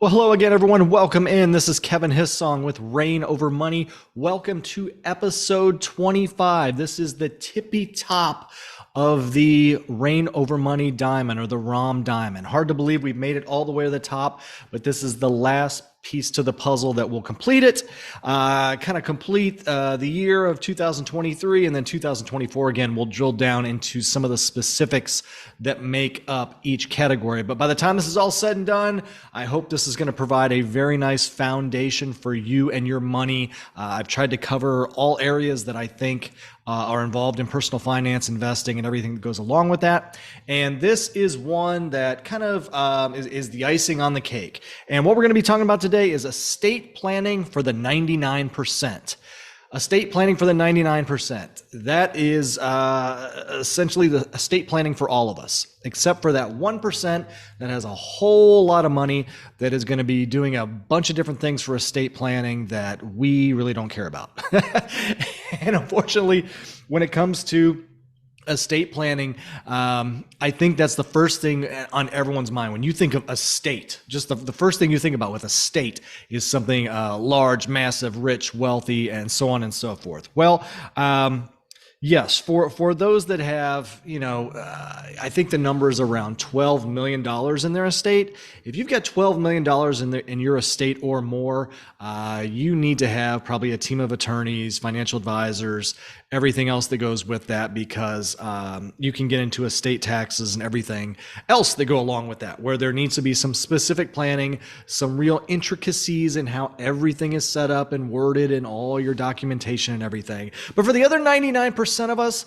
Well, hello again, everyone. Welcome in. This is Kevin Hissong with Reign Over Money. Welcome to episode 25. This is the tippy top of the Reign Over Money diamond, or the ROM diamond. Hard to believe we've made it all the way to the top, but this is the last piece to the puzzle that will complete it, complete the year of 2023, and then 2024. Again, we'll drill down into some of the specifics that make up each category. But by the time this is all said and done, I hope this is going to provide a very nice foundation for you and your money. I've tried to cover all areas that I think are involved in personal finance, investing, and everything that goes along with that. And this is one that kind of is the icing on the cake. And what we're going to be talking about today is estate planning for the 99%. Estate planning for the 99%. That is essentially the estate planning for all of us, except for that 1% that has a whole lot of money that is going to be doing a bunch of different things for estate planning that we really don't care about. And unfortunately, when it comes to estate planning, I think that's the first thing on everyone's mind. When you think of estate, just the first thing you think about with estate is something large, massive, rich, wealthy, and so on and so forth. Well, yes, for those that have, I think the number is around $12 million in their estate. If you've got $12 million in your estate or more, you need to have probably a team of attorneys, financial advisors, everything else that goes with that, because you can get into estate taxes and everything else that go along with that, where there needs to be some specific planning, some real intricacies in how everything is set up and worded and all your documentation and everything. But for the other 99% of us,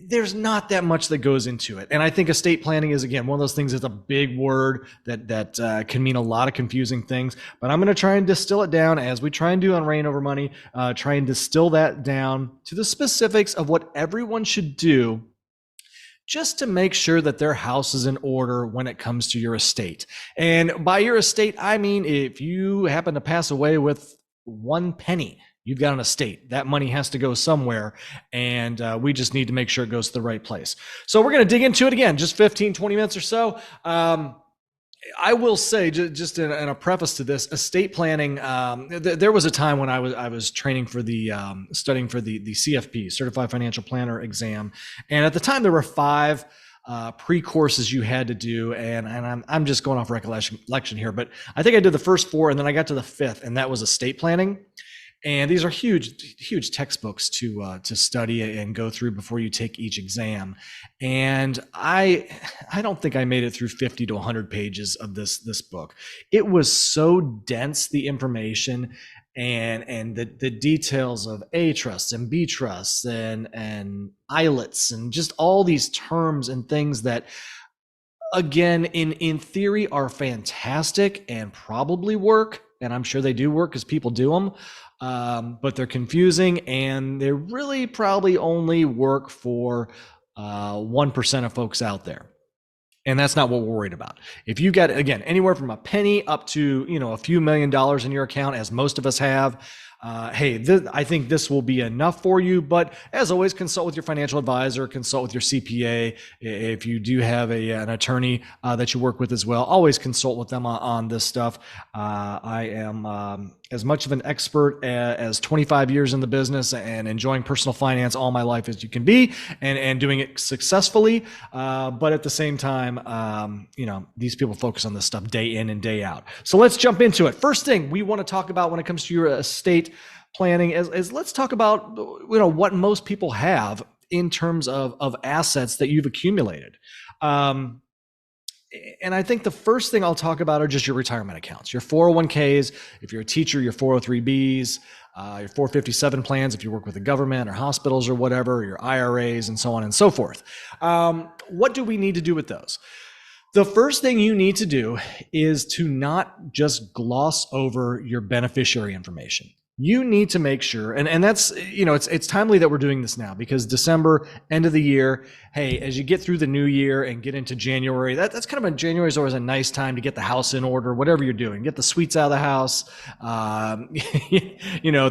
there's not that much that goes into it. And I think estate planning is, again, one of those things that's a big word that can mean a lot of confusing things. But I'm going to try and distill it down, as we try and do on Reign Over Money, try and distill that down to the specifics of what everyone should do just to make sure that their house is in order when it comes to your estate. And by your estate, I mean, if you happen to pass away with one penny, you've got an estate. That money has to go somewhere, and we just need to make sure it goes to the right place. So we're going to dig into it again, just 15, 20 minutes or so. I will say, just in a preface to this, estate planning, there was a time when I was training for studying for the CFP, Certified Financial Planner exam. And at the time, there were 5 pre-courses you had to do, and I'm just going off recollection here, but I think I did the first 4, and then I got to the 5th, and that was estate planning. And these are huge textbooks to study and go through before you take each exam. And I don't think I made it through 50 to 100 pages of this book. It was so dense, the information and the details of A trusts and B trusts and ILETs and just all these terms and things that, again, in theory are fantastic and probably work. And I'm sure they do work because people do them. But they're confusing, and they really probably only work for 1% of folks out there. And that's not what we're worried about. If you got, again, anywhere from a penny up to, a few $1 million in your account, as most of us have, I think this will be enough for you. But as always, consult with your financial advisor, consult with your CPA. If you do have an attorney that you work with as well, always consult with them on this stuff. I am as much of an expert as 25 years in the business and enjoying personal finance all my life as you can be, and doing it successfully. But at the same time, these people focus on this stuff day in and day out. So let's jump into it. First thing we want to talk about when it comes to your estate planning is let's talk about what most people have in terms of assets that you've accumulated. And I think the first thing I'll talk about are just your retirement accounts, your 401ks, if you're a teacher, your 403bs, your 457 plans, if you work with the government or hospitals or whatever, your IRAs, and so on and so forth. What do we need to do with those? The first thing you need to do is to not just gloss over your beneficiary information. You need to make sure, and that's, it's timely that we're doing this now, because December, end of the year, hey, as you get through the new year and get into January, that's kind of January is always a nice time to get the house in order, whatever you're doing, get the sweets out of the house,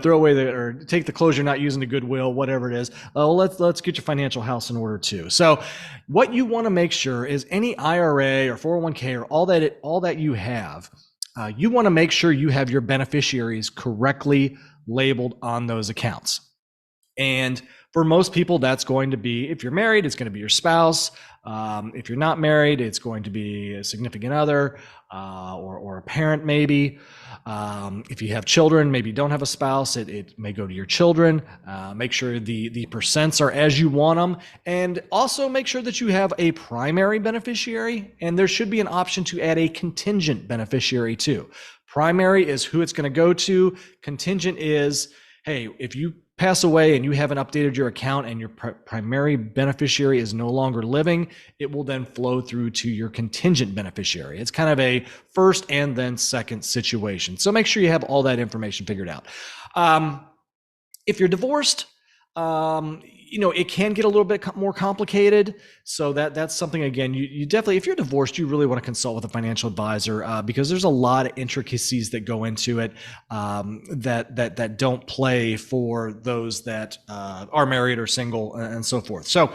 throw away or take the clothes you're not using to Goodwill, whatever it is. Let's get your financial house in order too. So what you want to make sure is any IRA or 401k or all that you have, you want to make sure you have your beneficiaries correctly labeled on those accounts. And for most people, that's going to be, if you're married, it's going to be your spouse. If you're not married, it's going to be a significant other or a parent, maybe. If you have children, maybe you don't have a spouse, it may go to your children. Make sure the percents are as you want them. And also make sure that you have a primary beneficiary. And there should be an option to add a contingent beneficiary too. Primary is who it's going to go to. Contingent is, hey, if you pass away and you haven't updated your account and your primary beneficiary is no longer living, it will then flow through to your contingent beneficiary. It's kind of a first and then second situation. So make sure you have all that information figured out. If you're divorced, it can get a little bit more complicated. So that's something, again, you definitely, if you're divorced, you really want to consult with a financial advisor because there's a lot of intricacies that go into it that don't play for those that are married or single and so forth. So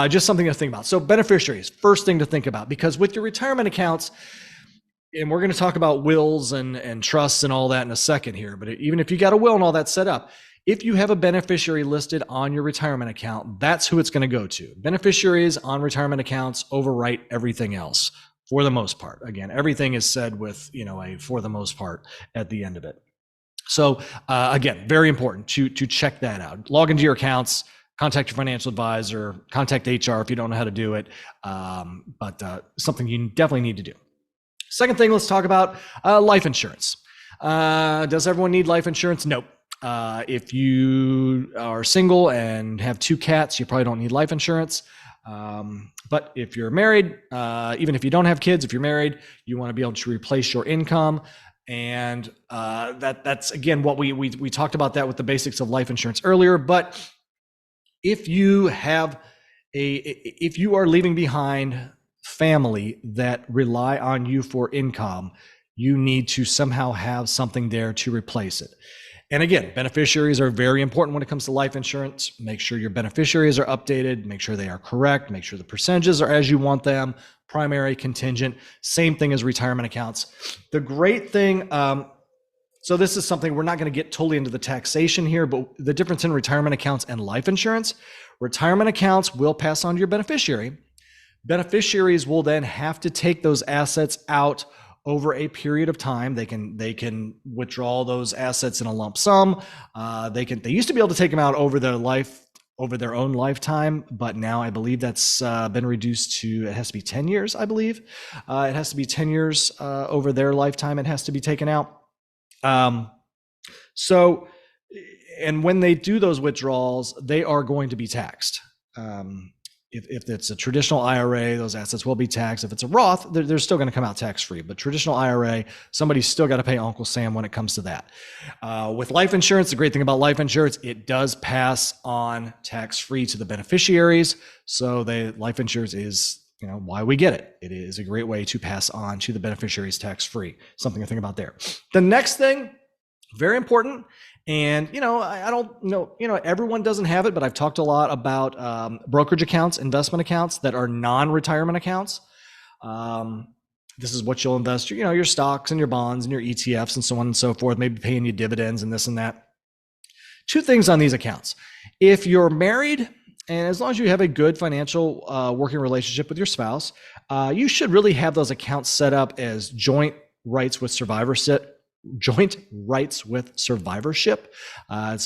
just something to think about. So beneficiaries, first thing to think about, because with your retirement accounts, and we're going to talk about wills and trusts and all that in a second here, but even if you got a will and all that set up, if you have a beneficiary listed on your retirement account, that's who it's going to go to. Beneficiaries on retirement accounts overwrite everything else for the most part. Again, everything is said with, a for the most part at the end of it. So again, very important to check that out. Log into your accounts, contact your financial advisor, contact HR if you don't know how to do it, but something you definitely need to do. Second thing, let's talk about life insurance. Does everyone need life insurance? Nope. If you are single and have 2 cats, you probably don't need life insurance. But if you're married, even if you don't have kids, if you're married, you want to be able to replace your income. And that's again what we talked about that with the basics of life insurance earlier. But if you are leaving behind family that rely on you for income, you need to somehow have something there to replace it. And again, beneficiaries are very important when it comes to life insurance. Make sure your beneficiaries are updated, make sure they are correct, make sure the percentages are as you want them, primary, contingent, same thing as retirement accounts. The great thing, so this is something we're not going to get totally into the taxation here, but the difference in retirement accounts and life insurance, retirement accounts will pass on to your beneficiary. Beneficiaries will then have to take those assets out over a period of time. They can withdraw those assets in a lump sum. They used to be able to take them out over their own lifetime, but now I believe that's been reduced to, it has to be 10 years, I believe. It has to be 10 years over their lifetime. It has to be taken out. And when they do those withdrawals, they are going to be taxed. If it's a traditional IRA, those assets will be taxed. If it's a Roth, they're still going to come out tax-free. But traditional IRA, somebody's still got to pay Uncle Sam when it comes to that. With life insurance, the great thing about life insurance, it does pass on tax-free to the beneficiaries. So life insurance is, why we get it. It is a great way to pass on to the beneficiaries tax-free. Something to think about there. The next thing, very important. And, I don't know, everyone doesn't have it, but I've talked a lot about brokerage accounts, investment accounts that are non-retirement accounts. This is what you'll invest, your stocks and your bonds and your ETFs and so on and so forth, maybe paying you dividends and this and that. 2 things on these accounts. If you're married, and as long as you have a good financial working relationship with your spouse, you should really have those accounts set up as joint rights with survivorship. It's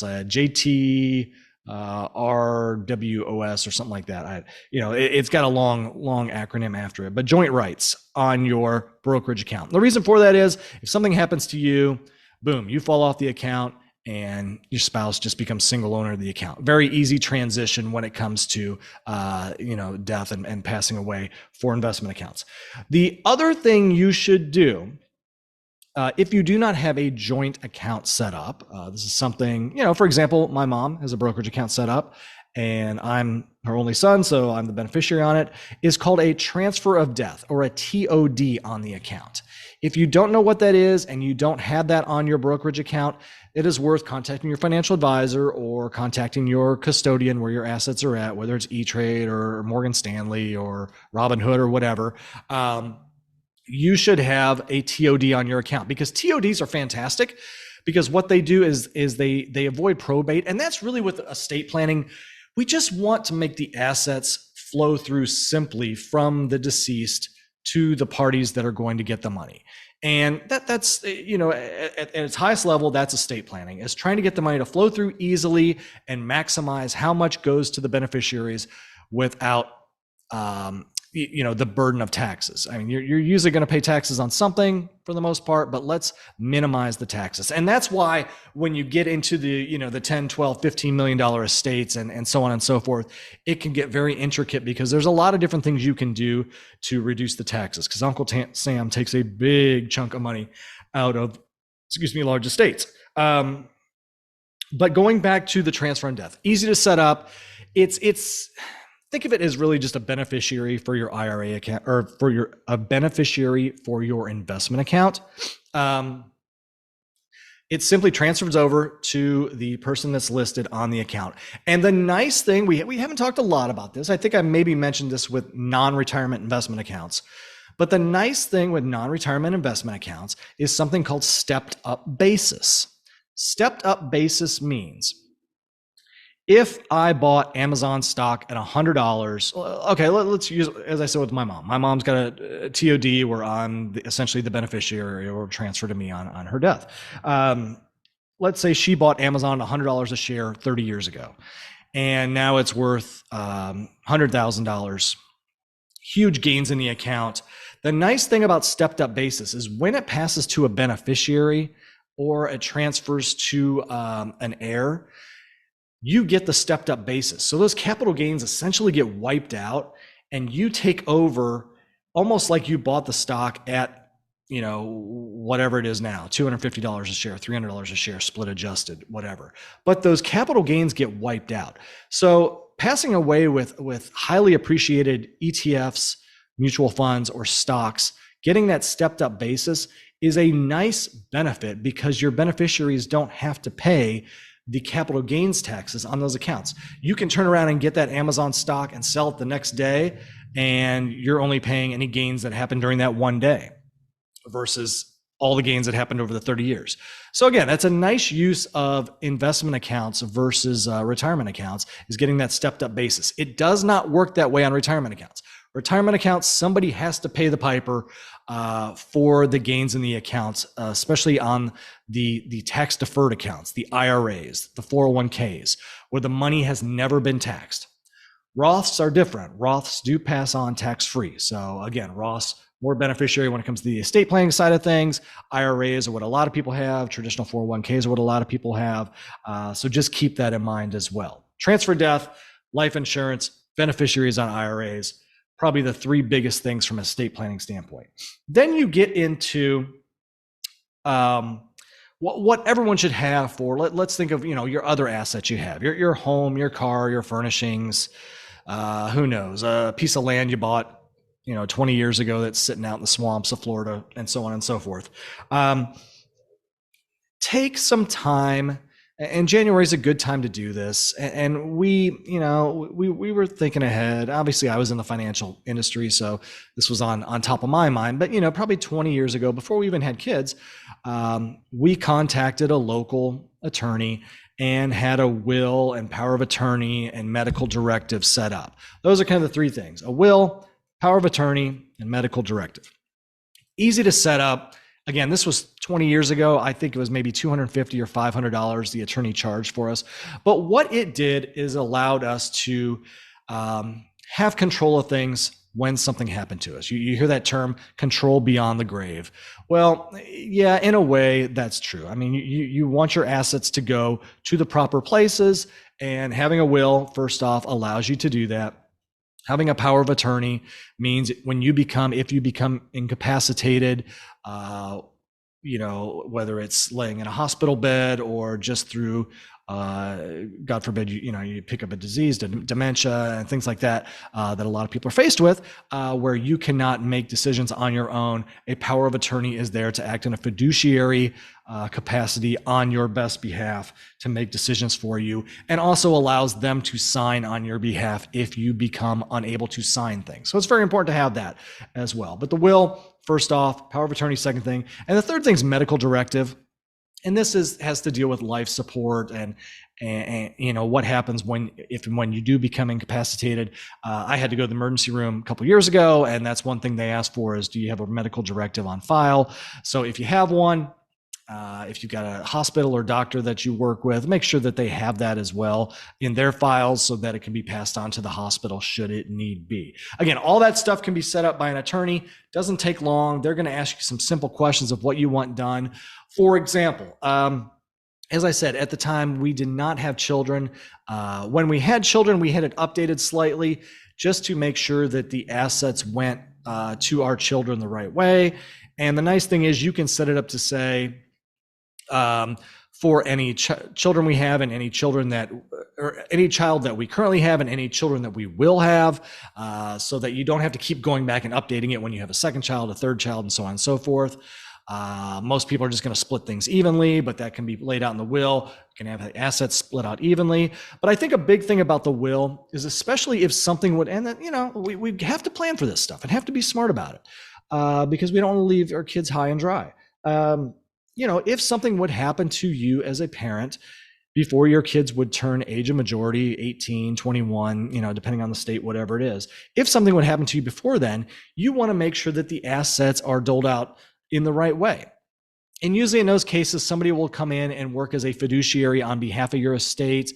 a JT RWOS or something like that. It's got a long acronym after it, but joint rights on your brokerage account. The reason for that is if something happens to you, boom, you fall off the account and your spouse just becomes single owner of the account. Very easy transition when it comes to death and passing away for investment accounts. The other thing you should do, if you do not have a joint account set up, this is something, for example, my mom has a brokerage account set up and I'm her only son, so I'm the beneficiary on it, is called a transfer of death or a TOD on the account. If you don't know what that is and you don't have that on your brokerage account, it is worth contacting your financial advisor or contacting your custodian where your assets are at, whether it's E-Trade or Morgan Stanley or Robinhood or whatever. you should have a TOD on your account, because TODs are fantastic, because what they do is they avoid probate. And that's really with estate planning. We just want to make the assets flow through simply from the deceased to the parties that are going to get the money. And that's at its highest level, that's estate planning, is trying to get the money to flow through easily and maximize how much goes to the beneficiaries without the burden of taxes. I mean, you're usually going to pay taxes on something for the most part, but let's minimize the taxes. And that's why when you get into the 10, 12, $15 million estates and so on and so forth, it can get very intricate, because there's a lot of different things you can do to reduce the taxes, because Uncle Sam takes a big chunk of money out of, large estates. But going back to the transfer on death, easy to set up. It's think of it as really just a beneficiary for your IRA account, or a beneficiary for your investment account. It simply transfers over to the person that's listed on the account. And the nice thing, we haven't talked a lot about this. I think I maybe mentioned this with non-retirement investment accounts. But the nice thing with non-retirement investment accounts is something called stepped up basis. Stepped up basis means, if I bought Amazon stock at $100, okay, let's use, as I said with my mom. My mom's got a TOD where I'm essentially the beneficiary, or transfer to me on her death. Let's say she bought Amazon at $100 a share 30 years ago, and now it's worth $100,000. Huge gains in the account. The nice thing about stepped up basis is when it passes to a beneficiary or it transfers to an heir, you get the stepped up basis. So those capital gains essentially get wiped out, and you take over almost like you bought the stock at, whatever it is now, $250 a share, $300 a share, split adjusted, whatever. But those capital gains get wiped out. So passing away with highly appreciated ETFs, mutual funds, or stocks, getting that stepped up basis is a nice benefit, because your beneficiaries don't have to pay the capital gains taxes on those accounts. You can turn around and get that Amazon stock and sell it the next day, and you're only paying any gains that happened during that one day versus all the gains that happened over the 30 years. So again, that's a nice use of investment accounts versus retirement accounts, is getting that stepped up basis. It does not work that way on retirement accounts. Retirement accounts, somebody has to pay the piper for the gains in the accounts, especially on the tax deferred accounts, the IRAs, the 401ks, where the money has never been taxed. Roths are different. Roths do pass on tax free. So again, Roths, more beneficiary when it comes to the estate planning side of things. IRAs are what a lot of people have. Traditional 401ks are what a lot of people have. So just keep that in mind as well. Transfer death, life insurance, beneficiaries on IRAs, probably the three biggest things from a estate planning standpoint. Then you get into what everyone should have for, let's think of, your other assets you have, your home, your car, your furnishings, who knows, a piece of land you bought, 20 years ago that's sitting out in the swamps of Florida, and so on and so forth. Take some time, and January is a good time to do this. And we were thinking ahead. Obviously, I was in the financial industry, so this was on top of my mind. But probably 20 years ago, before we even had kids, we contacted a local attorney and had a will and power of attorney and medical directive set up. Those are kind of the three things: a will, power of attorney, and medical directive. Easy to set up. Again, this was 20 years ago. I think it was maybe $250 or $500 the attorney charged for us. But what it did is allowed us to have control of things when something happened to us. You hear that term, control beyond the grave. Well, yeah, in a way, that's true. I mean, you want your assets to go to the proper places, and having a will, first off, allows you to do that. Having a power of attorney means if you become incapacitated, whether it's laying in a hospital bed or just through God forbid, you pick up a disease, dementia, and things like that, that a lot of people are faced with, where you cannot make decisions on your own. A power of attorney is there to act in a fiduciary capacity on your best behalf to make decisions for you, and also allows them to sign on your behalf if you become unable to sign things. So it's very important to have that as well. But the will, first off, power of attorney, second thing. And the third thing is medical directive. And this has to deal with life support and what happens when you do become incapacitated. I had to go to the emergency room a couple years ago, and that's one thing they ask for is, do you have a medical directive on file? So if you have one, if you've got a hospital or doctor that you work with, make sure that they have that as well in their files so that it can be passed on to the hospital should it need be. Again, all that stuff can be set up by an attorney. Doesn't take long. They're going to ask you some simple questions of what you want done. For example, as I said, at the time, we did not have children. When we had children, we had it updated slightly just to make sure that the assets went to our children the right way. And the nice thing is you can set it up to say, for any children we have and any children or any child that we currently have and any children that we will have, so that you don't have to keep going back and updating it when you have a second child, a third child, and so on and so forth. Most people are just going to split things evenly, but that can be laid out in the will. You can have the assets split out evenly. But I think a big thing about the will is, especially if something would end, that we have to plan for this stuff and have to be smart about it, because we don't want to leave our kids high and dry. If something would happen to you as a parent before your kids would turn age of majority, 18, 21, depending on the state, whatever it is, if something would happen to you before then, you want to make sure that the assets are doled out in the right way. And usually in those cases, somebody will come in and work as a fiduciary on behalf of your estate,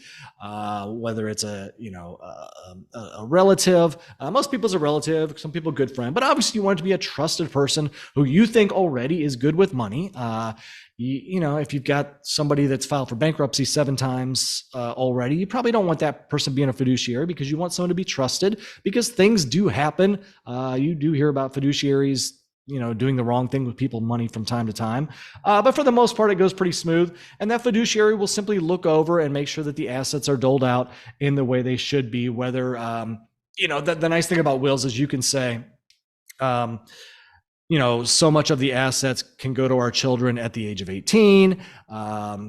whether it's a relative. Most people's a relative, some people a good friend, but obviously you want it to be a trusted person who you think already is good with money. If you've got somebody that's filed for bankruptcy 7 times already, you probably don't want that person being a fiduciary, because you want someone to be trusted, because things do happen. You do hear about fiduciaries doing the wrong thing with people's money from time to time. But for the most part, it goes pretty smooth. And that fiduciary will simply look over and make sure that the assets are doled out in the way they should be. Whether, the nice thing about wills is you can say, so much of the assets can go to our children at the age of 18.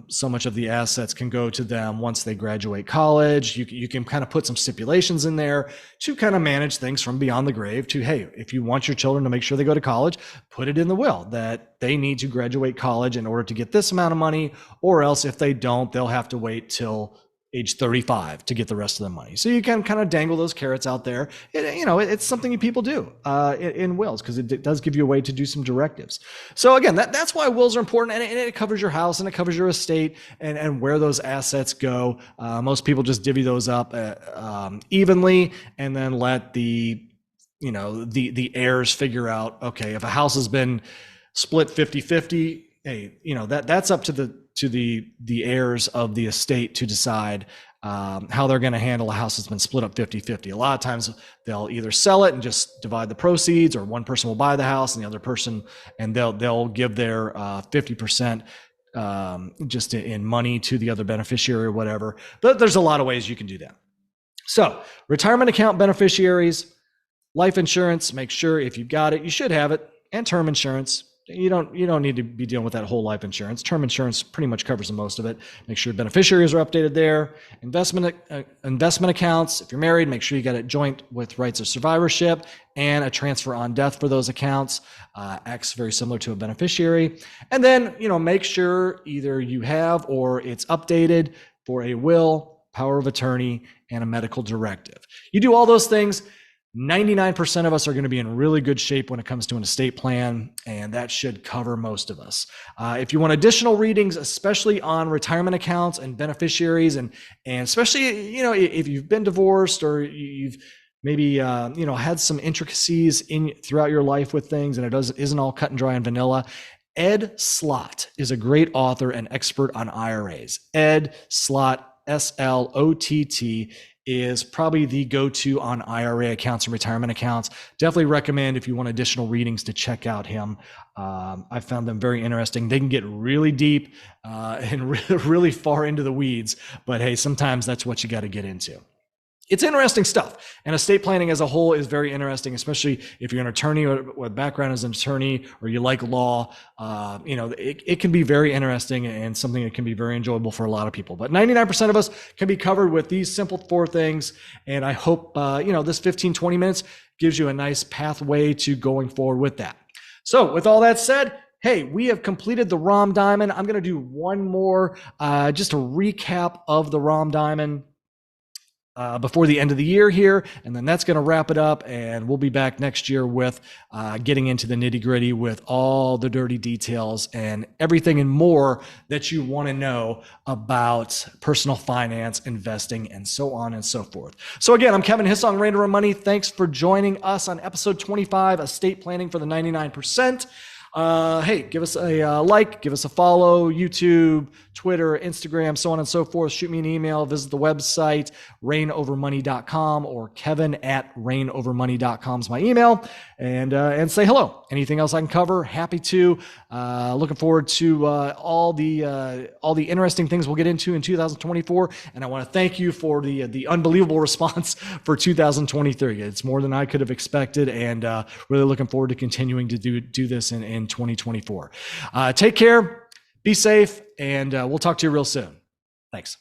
So much of the assets can go to them once they graduate college. You can kind of put some stipulations in there to kind of manage things from beyond the grave to, hey, if you want your children to make sure they go to college, put it in the will that they need to graduate college in order to get this amount of money, or else if they don't, they'll have to wait till age 35 to get the rest of the money. So you can kind of dangle those carrots out there. It's something people do in wills, because it does give you a way to do some directives. So again, that's why wills are important, and it covers your house and it covers your estate and where those assets go. Most people just divvy those up evenly and then let the heirs figure out, okay, if a house has been split 50-50, hey, that's up to the heirs of the estate to decide how they're going to handle a house that's been split up 50-50. A lot of times they'll either sell it and just divide the proceeds, or one person will buy the house and the other person, and they'll give their 50% just in money to the other beneficiary or whatever. But there's a lot of ways you can do that. So retirement account beneficiaries, life insurance, make sure if you've got it, you should have it, and term insurance. You don't need to be dealing with that whole life insurance. Term insurance pretty much covers the most of it. Make sure beneficiaries are updated there. Investment accounts. If you're married, make sure you got it joint with rights of survivorship and a transfer on death for those accounts. Acts very similar to a beneficiary. And then, make sure either you have or it's updated for a will, power of attorney, and a medical directive. You do all those things, 99% of us are going to be in really good shape when it comes to an estate plan, and that should cover most of us. If you want additional readings, especially on retirement accounts and beneficiaries, and especially, if you've been divorced or you've maybe, had some intricacies throughout your life with things, and it isn't all cut and dry and vanilla, Ed Slott is a great author and expert on IRAs. Ed Slott, Slott, is probably the go-to on IRA accounts and retirement accounts. Definitely recommend, if you want additional readings, to check out him. I found them very interesting. They can get really deep and really far into the weeds, but hey, sometimes that's what you got to get into. It's interesting stuff. And estate planning as a whole is very interesting, especially if you're an attorney or a background as an attorney, or you like law. It can be very interesting and something that can be very enjoyable for a lot of people. But 99% of us can be covered with these simple 4 things. And I hope, this 15, 20 minutes gives you a nice pathway to going forward with that. So with all that said, hey, we have completed the ROM Diamond. I'm going to do one more, just a recap of the ROM Diamond before the end of the year here, and then that's going to wrap it up, and we'll be back next year with getting into the nitty-gritty with all the dirty details and everything and more that you want to know about personal finance, investing, and so on and so forth. So again, I'm Kevin Hissong, Rain Over Money. Thanks for joining us on episode 25, Estate Planning for the 99%. Hey, give us a like, give us a follow, YouTube, Twitter, Instagram, so on and so forth. Shoot me an email, visit the website, rainovermoney.com, or kevin@rainovermoney.com is my email, and say hello. Anything else I can cover, happy to. Looking forward to all the interesting things we'll get into in 2024. And I want to thank you for the unbelievable response for 2023. It's more than I could have expected, and really looking forward to continuing to do this in 2024. Take care, be safe, and we'll talk to you real soon. Thanks.